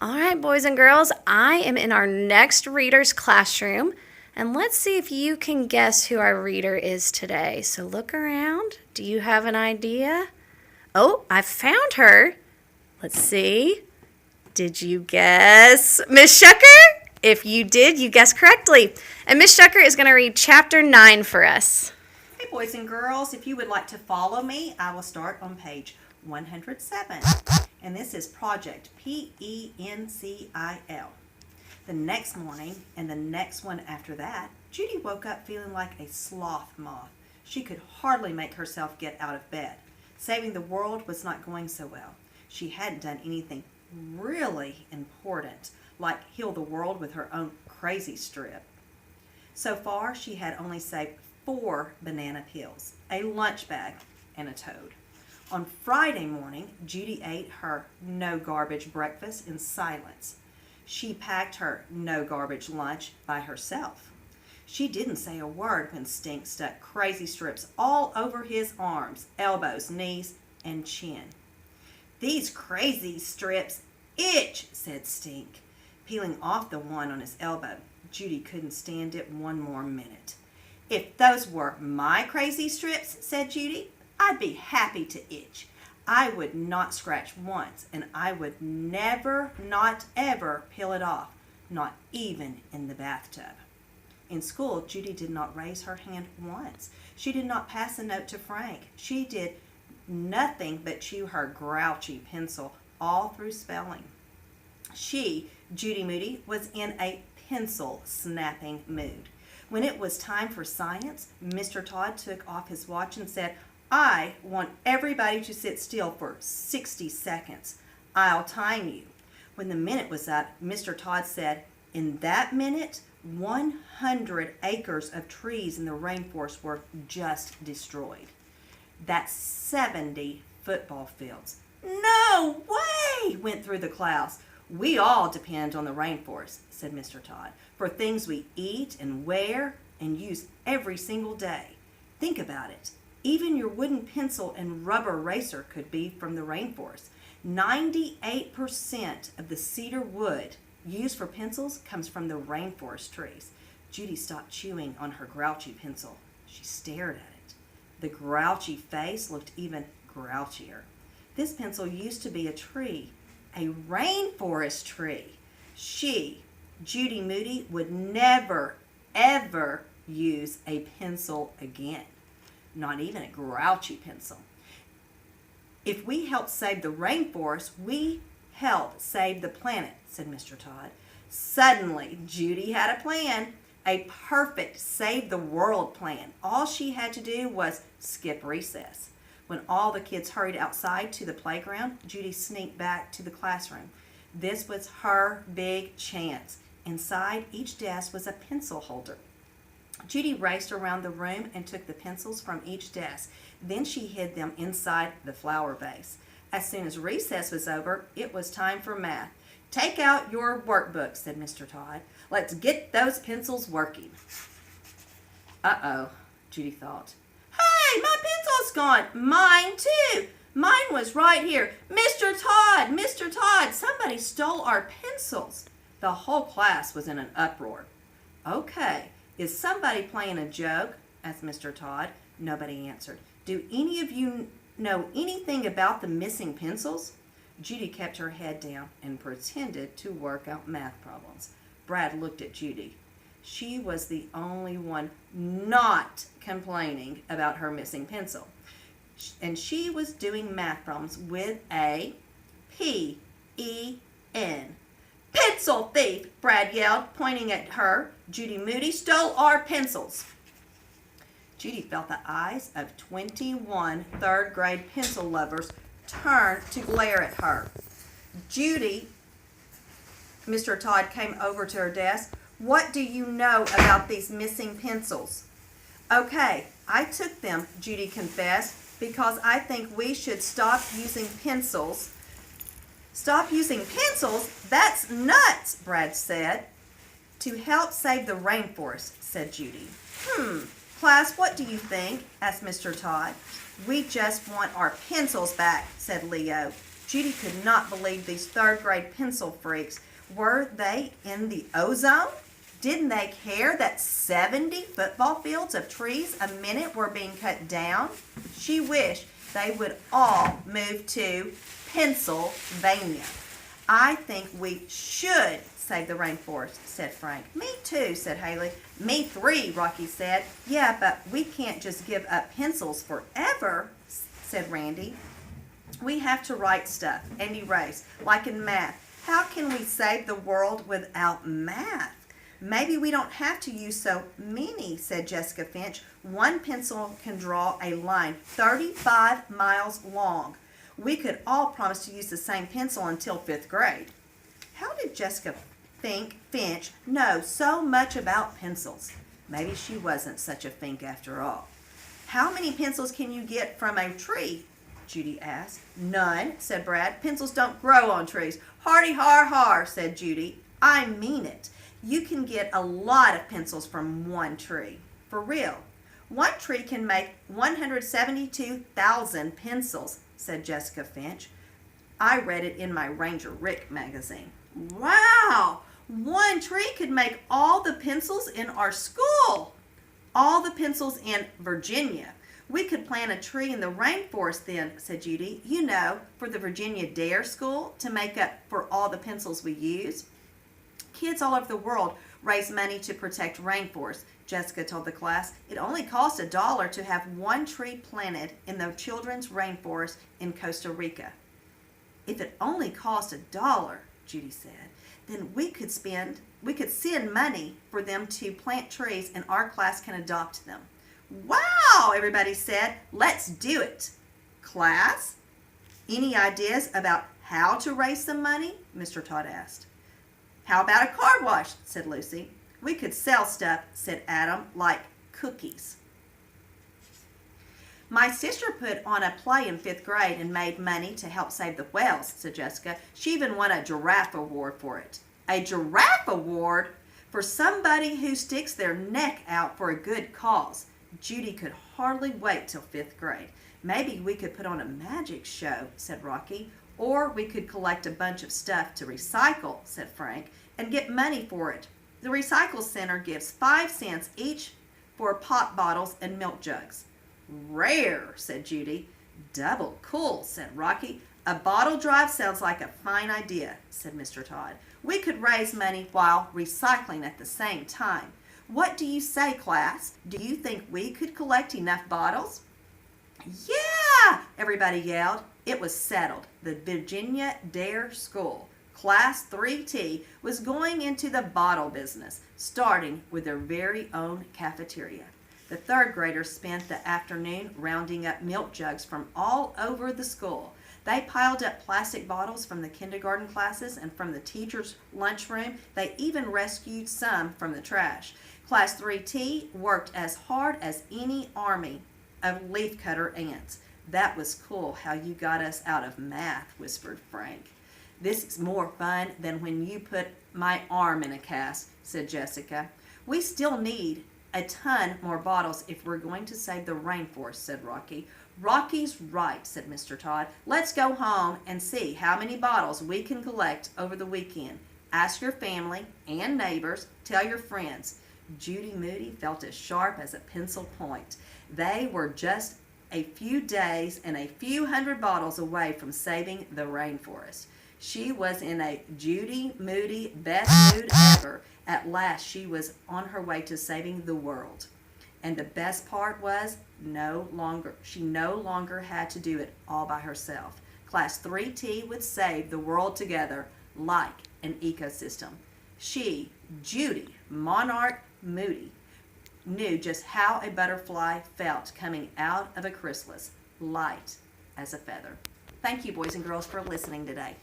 All right, boys and girls, I am in our next reader's classroom, and let's see if you can guess who our reader is today. So look around. Do you have an idea? Oh, I found her. Let's see. Did you guess Miss Shucker? If you did, you guessed correctly. And Miss Shucker is going to read chapter 9 for us. Hey, boys and girls, if you would like to follow me, I will start on page 107. And this is Project P.E.N.C.I.L. The next morning and the next one after that, Judy woke up feeling like a sloth moth. She could hardly make herself get out of bed. Saving the world was not going so well. She hadn't done anything really important, like heal the world with her own crazy strip. So far, she had only saved 4 banana peels, a lunch bag, and a toad. On Friday morning, Judy ate her no-garbage breakfast in silence. She packed her no-garbage lunch by herself. She didn't say a word when Stink stuck crazy strips all over his arms, elbows, knees, and chin. "These crazy strips itch," said Stink, peeling off the one on his elbow. Judy couldn't stand it one more minute. "If those were my crazy strips," said Judy, "I'd be happy to itch. I would not scratch once, and I would never, not ever peel it off, not even in the bathtub." In school, Judy did not raise her hand once. She did not pass a note to Frank. She did nothing but chew her grouchy pencil all through spelling. She, Judy Moody, was in a pencil snapping mood. When it was time for science, Mr. Todd took off his watch and said, "I want everybody to sit still for 60 seconds. I'll time you." When the minute was up, Mr. Todd said, "In that minute, 100 acres of trees in the rainforest were just destroyed. That's 70 football fields." "No way!" went through the class. "We all depend on the rainforest," said Mr. Todd, "for things we eat and wear and use every single day. Think about it. Even your wooden pencil and rubber eraser could be from the rainforest. 98% of the cedar wood used for pencils comes from the rainforest trees." Judy stopped chewing on her grouchy pencil. She stared at it. The grouchy face looked even grouchier. This pencil used to be a tree, a rainforest tree. She, Judy Moody, would never, ever use a pencil again. Not even a grouchy pencil. "If we help save the rainforest, we help save the planet," said Mr. Todd. Suddenly, Judy had a plan, a perfect save the world plan. All she had to do was skip recess. When all the kids hurried outside to the playground, Judy sneaked back to the classroom. This was her big chance. Inside each desk was a pencil holder. Judy raced around the room and took the pencils from each desk. Then she hid them inside the flower vase. As soon as recess was over, it was time for math. "Take out your workbook," said Mr. Todd. "Let's get those pencils working." Uh-oh, Judy thought. "Hey, my pencil's gone. Mine too. Mine was right here. Mr. Todd, Mr. Todd, somebody stole our pencils." The whole class was in an uproar. "Okay, is somebody playing a joke?" asked Mr. Todd. Nobody answered. "Do any of you know anything about the missing pencils?" Judy kept her head down and pretended to work out math problems. Brad looked at Judy. She was the only one not complaining about her missing pencil. And she was doing math problems with a P-E-N. "Pencil thief!" Brad yelled, pointing at her. "Judy Moody stole our pencils." Judy felt the eyes of 21 third-grade pencil lovers turn to glare at her. "Judy," Mr. Todd came over to her desk, "what do you know about these missing pencils?" "Okay, I took them," Judy confessed, "because I think we should stop using pencils." "Stop using pencils? That's nuts," Brad said. "To help save the rainforest," said Judy. "Class, what do you think?" asked Mr. Todd. "We just want our pencils back," said Leo. Judy could not believe these third grade pencil freaks. Were they in the ozone? Didn't they care that 70 football fields of trees a minute were being cut down? She wished they would all move to Pennsylvania. I think we should save the rainforest, said Frank. Me too, said Haley. Me three, Rocky said. Yeah, but we can't just give up pencils forever, said Randy. We have to write stuff and erase, like in math. How can we save the world without math? Maybe we don't have to use so many, said Jessica Finch. One pencil can draw a line 35 miles long. We could all promise to use the same pencil until 5th grade. How did Jessica Finch know so much about pencils? Maybe she wasn't such a fink after all. How many pencils can you get from a tree? Judy asked. None, said Brad. Pencils don't grow on trees. Hardy har har, said Judy. I mean it. You can get a lot of pencils from one tree. For real. One tree can make 172,000 pencils, said Jessica Finch. I read it in my Ranger Rick magazine. Wow! One tree could make all the pencils in our school. All the pencils in Virginia. We could plant a tree in the rainforest then, said Judy. You know, for the Virginia Dare School to make up for all the pencils we use. Kids all over the world raise money to protect rainforests, Jessica told the class. It only costs $1 to have one tree planted in the children's rainforest in Costa Rica. If it only cost $1, Judy said, then we could send money for them to plant trees and our class can adopt them. Wow, everybody said. Let's do it. Class, any ideas about how to raise some money? Mr. Todd asked. How about a car wash? Said Lucy. We could sell stuff, said Adam, like cookies. My sister put on a play in 5th grade and made money to help save the whales, said Jessica. She even won a giraffe award for it. A giraffe award? For somebody who sticks their neck out for a good cause. Judy could hardly wait till 5th grade. Maybe we could put on a magic show, said Rocky. Or we could collect a bunch of stuff to recycle, said Frank, and get money for it. The recycle center gives 5 cents each for pop bottles and milk jugs. Rare, said Judy. Double cool, said Rocky. A bottle drive sounds like a fine idea, said Mr. Todd. We could raise money while recycling at the same time. What do you say, class? Do you think we could collect enough bottles? Yeah, everybody yelled. It was settled. The Virginia Dare School, Class 3T, was going into the bottle business, starting with their very own cafeteria. The 3rd graders spent the afternoon rounding up milk jugs from all over the school. They piled up plastic bottles from the kindergarten classes and from the teacher's lunchroom. They even rescued some from the trash. Class 3T worked as hard as any army of leafcutter ants. That was cool how you got us out of math, whispered Frank. This is more fun than when you put my arm in a cast, said Jessica. We still need a ton more bottles if we're going to save the rainforest, said Rocky. Rocky's right, said Mr. Todd. Let's go home and see how many bottles we can collect over the weekend. Ask your family and neighbors. Tell your friends. Judy Moody felt as sharp as a pencil point. They were just a few days and a few hundred bottles away from saving the rainforest. She was in a Judy Moody best mood ever. At last she was on her way to saving the world. And the best part was she no longer had to do it all by herself. Class 3T would save the world together like an ecosystem. She, Judy Monarch Moody, knew just how a butterfly felt coming out of a chrysalis, light as a feather. Thank you, boys and girls, for listening today.